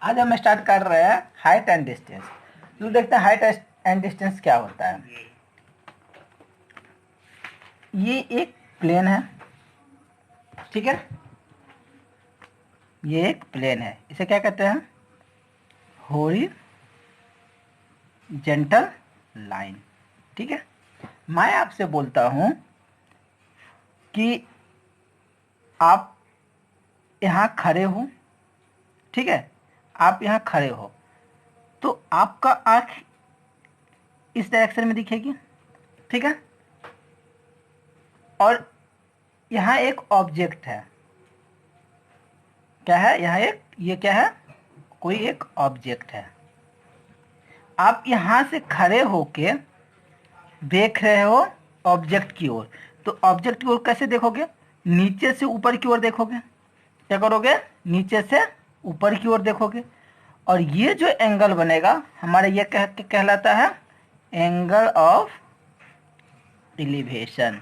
आज हम स्टार्ट कर रहे हैं हाइट एंड डिस्टेंस। तो देखते हैं हाइट एंड डिस्टेंस क्या होता है। ये एक प्लेन है, ठीक है। ये एक प्लेन है, इसे क्या कहते हैं? हॉरिजॉन्टल लाइन, ठीक है। मैं आपसे बोलता हूं कि आप यहाँ खड़े हो, ठीक है। आप यहाँ खड़े हो तो आपका आँख इस डायरेक्शन में दिखेगी, ठीक है। और यहाँ एक ऑब्जेक्ट है, क्या है यहाँ एक, ये क्या है? कोई एक ऑब्जेक्ट है। आप यहाँ से खड़े होके देख रहे हो ऑब्जेक्ट की ओर। तो ऑब्जेक्ट की ओर कैसे देखोगे? नीचे से ऊपर की ओर देखोगे। क्या करोगे? नीचे से ऊपर की ओर देखोगे। और ये जो एंगल बनेगा हमारा, ये कहलाता है एंगल ऑफ एलिवेशन।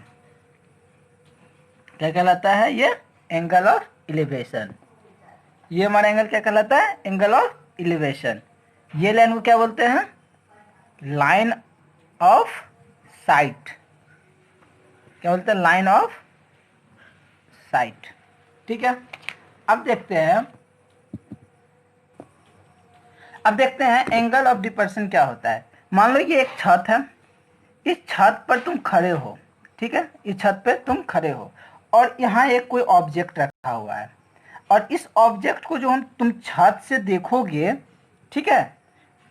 क्या कहलाता है? ये एंगल ऑफ एलिवेशन। ये हमारा एंगल क्या कहलाता है? Angle of elevation. ये लाइन को क्या बोलते हैं? Line of site. क्या बोलते हैं? लाइन ऑफ साइट, ठीक है। अब देखते हैं एंगल ऑफ डिपर्सन क्या होता है। मान लो ये एक छत है, इस छत पर तुम खड़े हो, ठीक है। इस छत पे तुम खड़े हो और यहाँ एक कोई ऑब्जेक्ट रखा हुआ है। और इस ऑब्जेक्ट को जो तुम छत से देखोगे, ठीक है,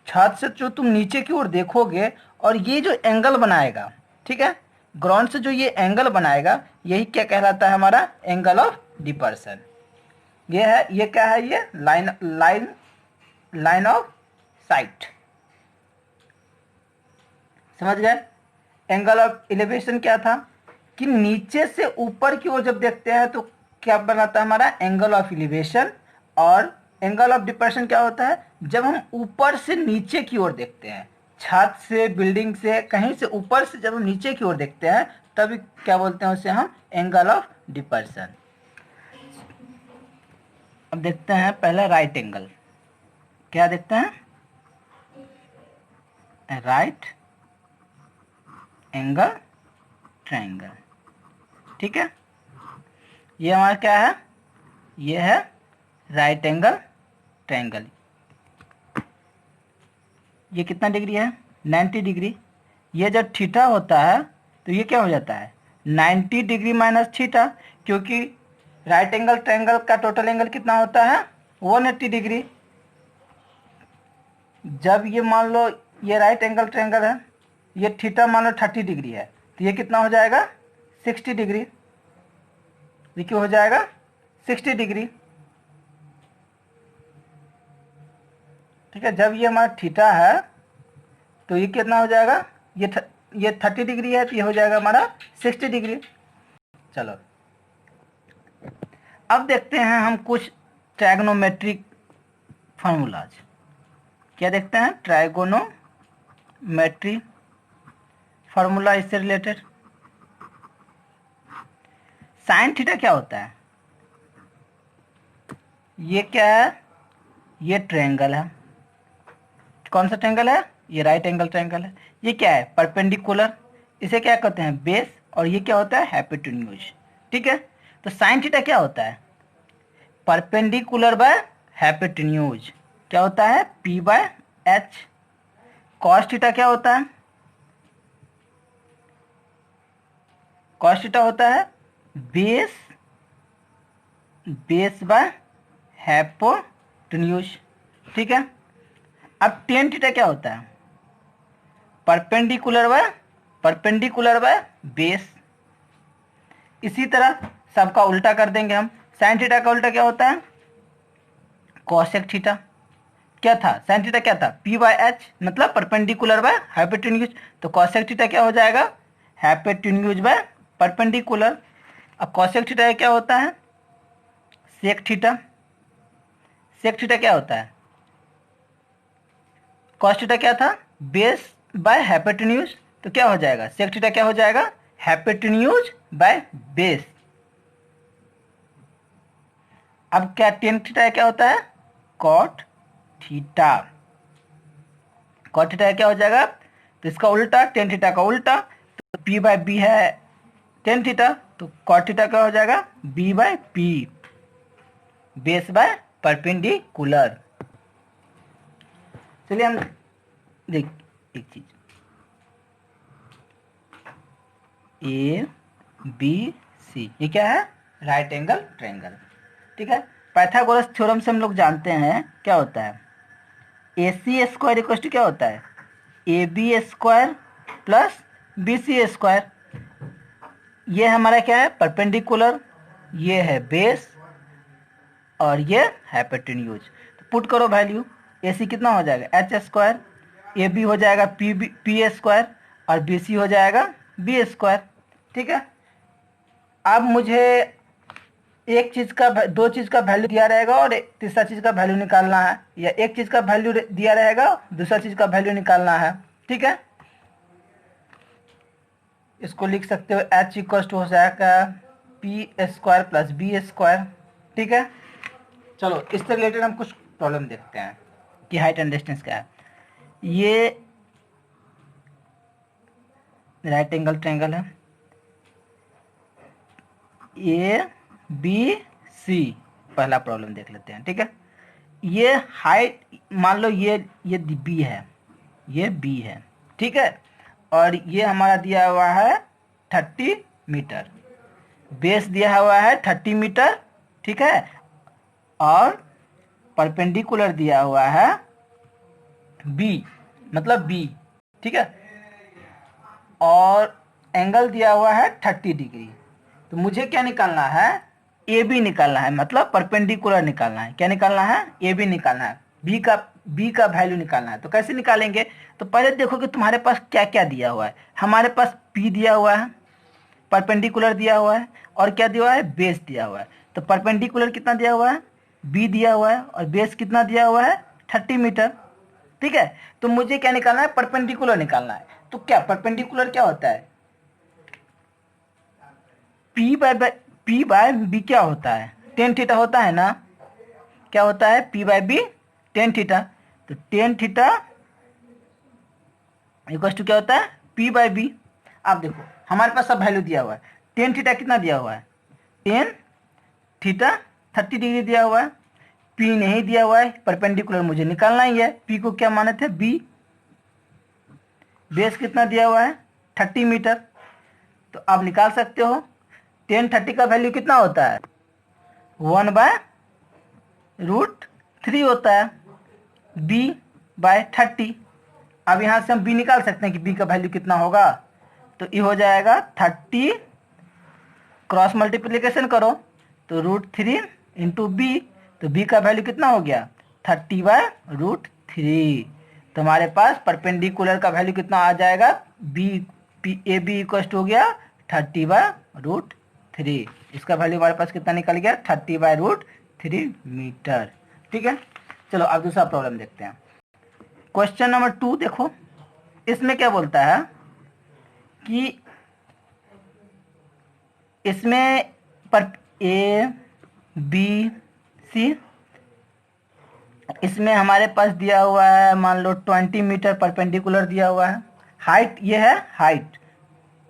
छत से जो तुम नीचे की ओर देखोगे और ये जो एंगल बनाएगा, ठीक है, ग्राउंड से जो ये एंगल बनाएगा, यही क्या कहलाता है? हमारा एंगल ऑफ डिपर्सन। ये है, ये क्या है? ये लाइन ऑफ साइट। समझ गए? एंगल ऑफ एलिवेशन क्या था कि नीचे से ऊपर की ओर जब देखते हैं तो क्या बनाता है हमारा? Angle of elevation. और एंगल ऑफ डिपर्सन क्या होता है? जब हम ऊपर से नीचे की ओर देखते हैं, छत से, बिल्डिंग से, कहीं से ऊपर से जब हम नीचे की ओर देखते हैं, तभी क्या बोलते हैं उसे हम? Angle of dispersion. अब देखते हैं पहले राइट एंगल। क्या देखते हैं? राइट एंगल ट्रायंगल, ठीक है। ये हमारा क्या है? ये है राइट एंगल ट्रायंगल। ये कितना डिग्री है? 90 डिग्री। ये जब थीटा होता है तो ये क्या हो जाता है? 90 डिग्री माइनस थीटा, क्योंकि राइट एंगल ट्रायंगल का टोटल एंगल कितना होता है? 180 डिग्री। जब ये मान लो ये राइट एंगल ट्रायंगल है, ये थीटा मान लो 30 डिग्री है, तो ये कितना हो जाएगा? 60 डिग्री। ये क्यों हो जाएगा? 60 डिग्री, ठीक है। जब ये हमारा थीटा है तो ये कितना हो जाएगा? ये 30 डिग्री है तो ये हो जाएगा हमारा 60 डिग्री। चलो अब देखते हैं हम कुछ ट्रायगोनोमेट्रिक फार्मूलाज। क्या देखते हैं? ट्रायगोनोमेट्री फार्मूला, इससे रिलेटेड। साइन थीटा क्या होता है? ये क्या है? ये ट्रायंगल है। कौन सा ट्रायंगल है? ये राइट एंगल ट्रायंगल है। ये क्या है? परपेंडिकुलर। इसे क्या कहते हैं? बेस। और ये क्या होता है? हाइपोटेन्यूज, ठीक है। तो साइन थीटा क्या होता है? Perpendicular by hypotenuse. क्या होता है? P by H. Cos theta क्या होता है? कॉस थीटा होता है बेस बाय हाइपोटेन्यूज, ठीक है। अब टेन थीटा क्या होता है? Perpendicular by base. इसी तरह सबका उल्टा कर देंगे हम। साइन थीटा का उल्टा क्या होता है? Cosec theta. क्या था? साइन थीटा क्या था? पी बाय एच, मतलब परपेंडिकुलर बाय हाइपोटेन्यूज। तो कॉसेक थीटा क्या हो जाएगा? Hypotenuse by perpendicular. अब कॉसेक थीटा क्या होता है? Sec theta. सेक थीटा क्या होता है? कॉस थीटा क्या था? Base by hypotenuse. तो क्या हो जाएगा? सेक थीटा क्या हो जाएगा? Hypotenuse by base. अब क्या टेन थीटा क्या होता है? Cot theta. कॉट थीटा क्या हो जाएगा, तो इसका उल्टा टेन थीटा का उल्टा, तो पी बाय बी है टेन थीटा, तो कॉट थीटा क्या हो जाएगा, B by P, base by perpendicular. चलिए हम देख एक चीज, ए बी सी, ये क्या है, राइट एंगल ट्रायंगल। ठीक है, पाइथागोरस थ्योरम से हम लोग जानते हैं क्या होता है, A C square equal to क्या होता है, A B square plus B C square. ये हमारा क्या है, परपेंडिकुलर, ये है बेस, और ये हाइपोटेन्यूज। तो पुट करो वैल्यू, ए सी कितना हो जाएगा, एच स्क्वायर, ए बी हो जाएगा पी स्क्वायर, और बी सी हो जाएगा बी स्क्वायर। ठीक है, अब मुझे एक चीज का, दो चीज का वैल्यू दिया रहेगा और तीसरा चीज का वैल्यू निकालना है, या एक चीज का वैल्यू दिया रहेगा, दूसरा चीज का वैल्यू निकालना है। ठीक है, इसको लिख सकते हो एच इक्वल टू हो जाएगा P square plus B square. ठीक है, चलो इससे रिलेटेड हम कुछ प्रॉब्लम देखते हैं कि हाइट एंड डिस्टेंस क्या है। ये राइट एंगल ट्रायंगल है, ए बी सी, पहला प्रॉब्लम देख लेते हैं। ठीक है, ये हाइट मान लो ये बी है, ये बी है। ठीक है, और ये हमारा दिया हुआ है 30 मीटर, बेस दिया हुआ है 30 मीटर। ठीक है, और परपेंडिकुलर दिया हुआ है बी, मतलब बी। ठीक है, और एंगल दिया हुआ है 30 डिग्री। तो मुझे क्या निकालना है, ए बी निकालना है, मतलब परपेंडिकुलर निकालना है। क्या निकालना है, ए बी निकालना है, बी का वैल्यू निकालना है। तो कैसे निकालेंगे, तो पहले देखो कि तुम्हारे पास क्या क्या दिया हुआ है। हमारे पास पी दिया हुआ है, परपेंडिकुलर दिया हुआ है, और क्या दिया हुआ है, बेस दिया हुआ है। तो परपेंडिकुलर कितना दिया हुआ है, बी दिया हुआ है, और बेस कितना दिया हुआ है, 30 मीटर। ठीक है, तो मुझे क्या निकालना है, परपेंडिकुलर निकालना है। तो क्या परपेंडिकुलर क्या होता है, पी बाय बी क्या होता है, टेन थीटा होता है ना। क्या होता है, P by B ten theta. तो टेन थीटा इक्वल टू क्या होता है, पी बाय बी। आप देखो हमारे पास सब वैल्यू दिया हुआ है। टेन थीटा कितना दिया हुआ है, टेन थीटा 30 डिग्री दिया हुआ है। पी नहीं दिया हुआ है, परपेंडिकुलर मुझे निकालना ही है। पी को क्या माने थे, बी। बेस कितना दिया हुआ है, 30 मीटर। तो आप निकाल सकते हो, 10 30 का वैल्यू कितना होता है, 1/√3 होता है, b/30। अब यहाँ से हम b निकाल सकते हैं कि b का वैल्यू कितना होगा। तो ये हो जाएगा 30, क्रॉस मल्टीप्लीकेशन करो तो √3 इंटू बी। तो b का वैल्यू कितना हो गया, 30/√3। तो हमारे पास परपेंडिकुलर का वैल्यू कितना आ जाएगा, B P A B equal हो गया 30/√3। इसका वैल्यू हमारे पास कितना निकल गया, 30/√3 मीटर। ठीक है, चलो अब दूसरा प्रॉब्लम देखते हैं। क्वेश्चन नंबर 2 देखो, इसमें क्या बोलता है कि इसमें पर ए बी सी, इसमें हमारे पास दिया हुआ है मान लो 20 मीटर परपेंडिकुलर दिया हुआ है। हाइट ये है,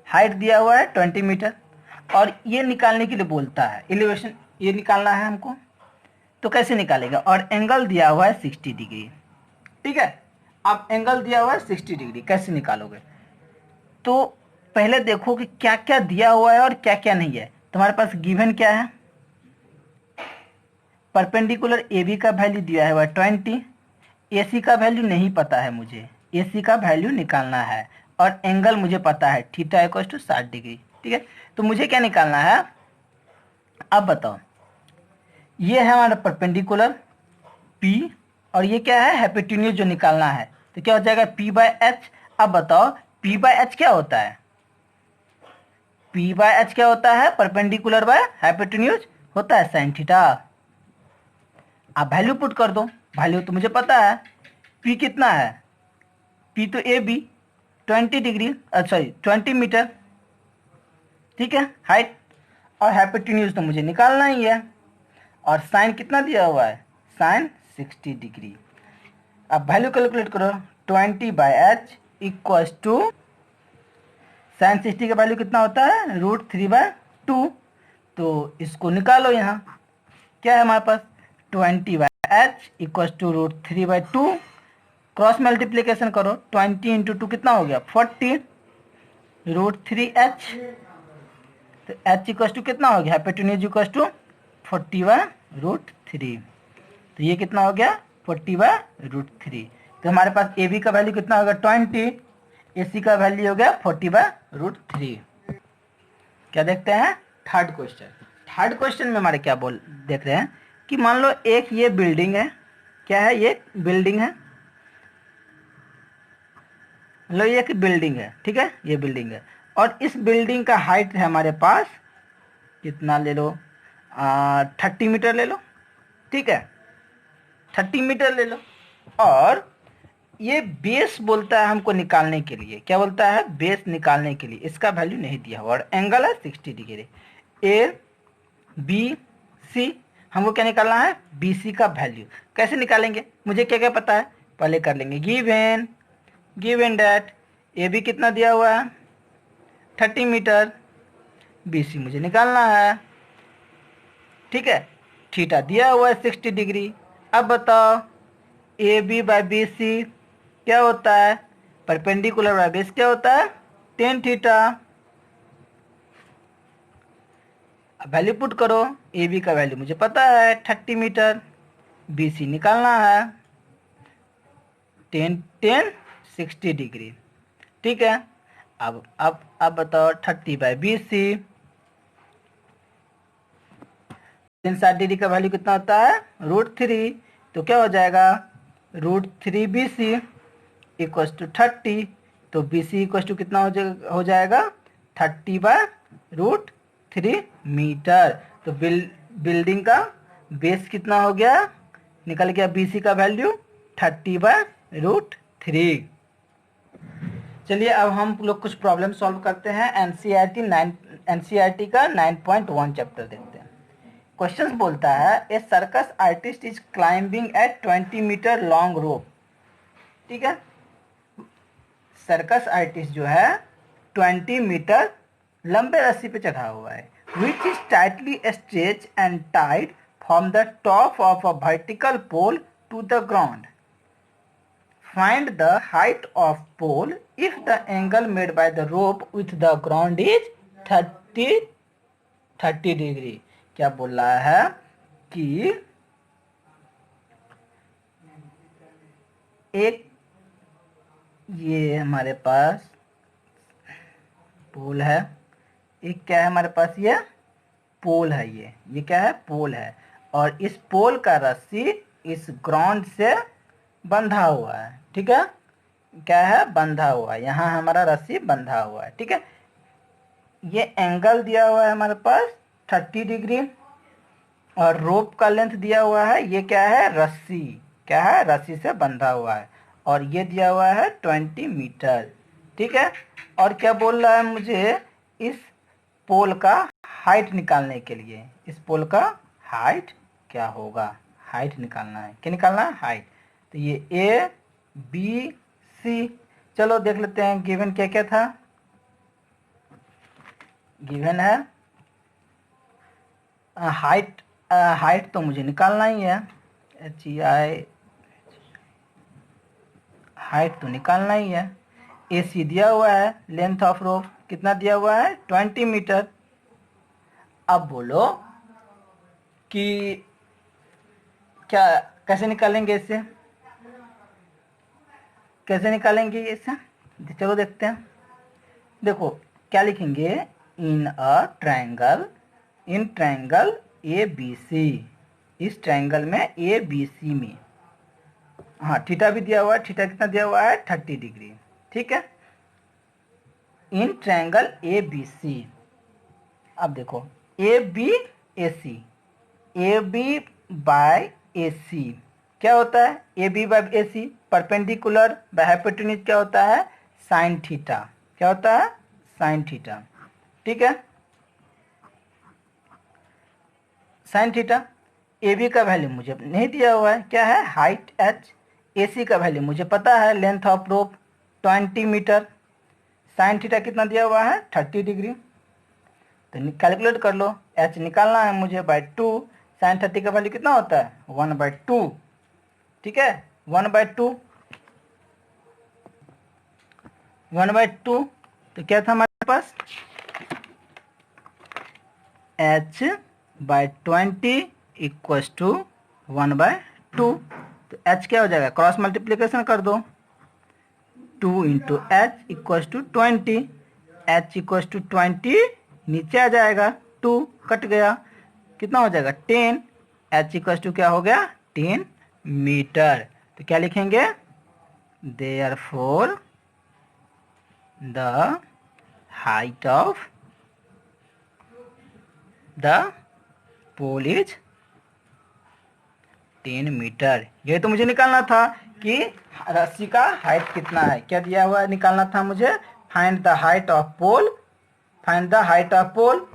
हाइट दिया हुआ है 20 मीटर, और ये निकालने के लिए बोलता है एलिवेशन, ये निकालना है हमको। तो कैसे निकालेगा, और एंगल दिया हुआ है 60 डिग्री। ठीक है, अब एंगल दिया हुआ है 60 डिग्री, कैसे निकालोगे। तो पहले देखो कि क्या क्या दिया हुआ है और क्या क्या नहीं है। तुम्हारे पास गिवन क्या है, परपेंडिकुलर ए बी का वैल्यू दिया है 20, ए सी का वैल्यू नहीं पता है मुझे, ए सी का वैल्यू निकालना है, और एंगल मुझे पता है थीटा इक्वल टू 60 डिग्री। ठीक है, तो मुझे क्या निकालना है, अब बताओ। ये है हमारा परपेंडिकुलर पी, और ये क्या है, हाइपोटेन्यूज जो निकालना है। तो क्या हो जाएगा, पी बाय एच। अब बताओ पी बाय एच क्या होता है, पी बाय एच क्या होता है, परपेंडिकुलर बाय हाइपोटेन्यूज होता है साइन थीटा। आप वैल्यू पुट कर दो, वैल्यू तो मुझे पता है, पी कितना है, पी तो A B 20 degree, sorry 20 metre. ठीक है, हाइट और हाइपोटेन्यूज तो मुझे निकालना ही है, और साइन कितना दिया हुआ है, साइन 60 डिग्री। अब वैल्यू कैलकुलेट करो, 20/h इक्वल्स टू साइन 60 का वैल्यू कितना होता है, √3/2। तो इसको निकालो, यहाँ क्या है हमारे पास, 20/h equals to √3/2। Cross multiplication करो, 20 × 2 कितना हो गया, 40, √3h। तो h इक्वल्स टू कितना हो गया, हाइपोटेन्यूज इक्वल्स टू 40/√3। तो ये कितना हो गया, 40/√3। तो हमारे पास ए बी का वैल्यू कितना होगा, 20, ए सी का वैल्यू हो गया 40/√3। क्या देखते हैं, थर्ड क्वेश्चन। थर्ड क्वेश्चन में हमारे क्या बोल देख रहे हैं कि मान लो एक ये बिल्डिंग है, क्या है, ये बिल्डिंग है, लो ये एक बिल्डिंग है, ठीक है, ये बिल्डिंग है, और इस बिल्डिंग का हाइट है हमारे पास कितना, ले लो 30 मीटर ले लो, ठीक है, 30 मीटर ले लो। और ये बेस बोलता है हमको निकालने के लिए, क्या बोलता है, बेस निकालने के लिए, इसका वैल्यू नहीं दिया हुआ और एंगल है 60 डिग्री। ए बी सी, हमको क्या निकालना है, बी सी का वैल्यू। कैसे निकालेंगे, मुझे क्या क्या पता है, पहले कर लेंगे, गिवन डैट ए बी कितना दिया हुआ है 30 मीटर, बी सी मुझे निकालना है, ठीक है, थीटा दिया हुआ है 60 डिग्री। अब बताओ A B by B C क्या होता है, परपेंडिकुलर बाई बेस क्या होता है, टेन थीटा। वैल्यू पुट करो, ए बी का वैल्यू मुझे पता है 30 मीटर, बी सी निकालना है 60 डिग्री, ठीक है। अब बताओ 30/BC, 60 डिग्री का वैल्यू कितना होता है, √3। तो क्या हो जाएगा, √3BC इक्वल्स टू 30। तो BC इक्वल्स टू कितना हो जाएगा 30/√3 मीटर। तो बिल्डिंग का बेस कितना हो गया, निकल गया BC का वैल्यू 30/√3। चलिए अब हम लोग कुछ प्रॉब्लम सॉल्व करते हैं। एनसीईआरटी का 9.1 चैप्टर देखते हैं। क्वेश्चंस बोलता है a circus artist is climbing at 20 metre long rope, ठीक है, सर्कस आर्टिस्ट जो है 20 मीटर लंबे रस्सी पे चढ़ा हुआ है, which is tightly stretch and tied from the top of a vertical pole to the ground. Find the height of pole if the angle made by the rope with the ground is 30 degree. क्या बोल रहा है कि एक ये हमारे पास पोल है, एक क्या है हमारे पास, ये पोल है, ये क्या है, पोल है, और इस पोल का रस्सी इस ग्राउंड से बंधा हुआ है, ठीक है, क्या है, बंधा हुआ है, यहाँ हमारा रस्सी बंधा हुआ है, ठीक है। ये एंगल दिया हुआ है हमारे पास 30 डिग्री, और रोप का लेंथ दिया हुआ है, ये क्या है, रस्सी, क्या है, रस्सी से बंधा हुआ है, और ये दिया हुआ है 20 मीटर, ठीक है। और क्या बोल रहा है मुझे, इस पोल का हाइट निकालने के लिए, इस पोल का हाइट क्या होगा, हाइट निकालना है, क्या निकालना है, हाइट। तो ये ए बी सी, चलो देख लेते हैं गिवन क्या क्या था। गिवन है हाइट, हाइट तो मुझे निकालना ही है, HEI, हाइट तो निकालना ही है। ए सी दिया हुआ है, लेंथ ऑफ रोप कितना दिया हुआ है 20 मीटर। अब बोलो कि क्या, कैसे निकालेंगे इससे, कैसे निकालेंगे इसे, चलो देखते हैं। देखो क्या लिखेंगे, in triangle A B C, इस ट्रायंगल में ए बी सी में, हाँ थीटा भी दिया हुआ है, थीटा कितना दिया हुआ है 30 डिग्री, ठीक है, in triangle A B C. अब देखो A B A C, A B by A C क्या होता है, A B by A C perpendicular by hypotenuse क्या होता है, साइन थीटा, क्या होता है, साइन थीटा, ठीक है, साइन थीटा। ए बी का वैल्यू मुझे नहीं दिया हुआ है, क्या है, हाइट h, AC का वैल्यू मुझे पता है, length of rope 20 metre, sine theta कितना दिया हुआ है 30 डिग्री। तो कैलकुलेट कर लो, H निकालना है मुझे बाय 2, साइन 30 का वैल्यू कितना होता है 1/2, ठीक है 1/2, 1/2। तो क्या था हमारे पास H/20 इक्वस टू 1/2। तो H क्या हो जाएगा, क्रॉस मल्टीप्लीकेशन कर दो, 2 into H equals to 20, H equals to 20 नीचे आ जाएगा, 2 कट गया, कितना हो जाएगा 10, H इक्वस टू क्या हो गया 10 मीटर। तो क्या लिखेंगे, therefore the height of the pole is 10 metre. ये तो मुझे निकालना था कि रस्सी का हाइट कितना है, क्या दिया हुआ है निकालना था मुझे, find the height of pole, find the height of pole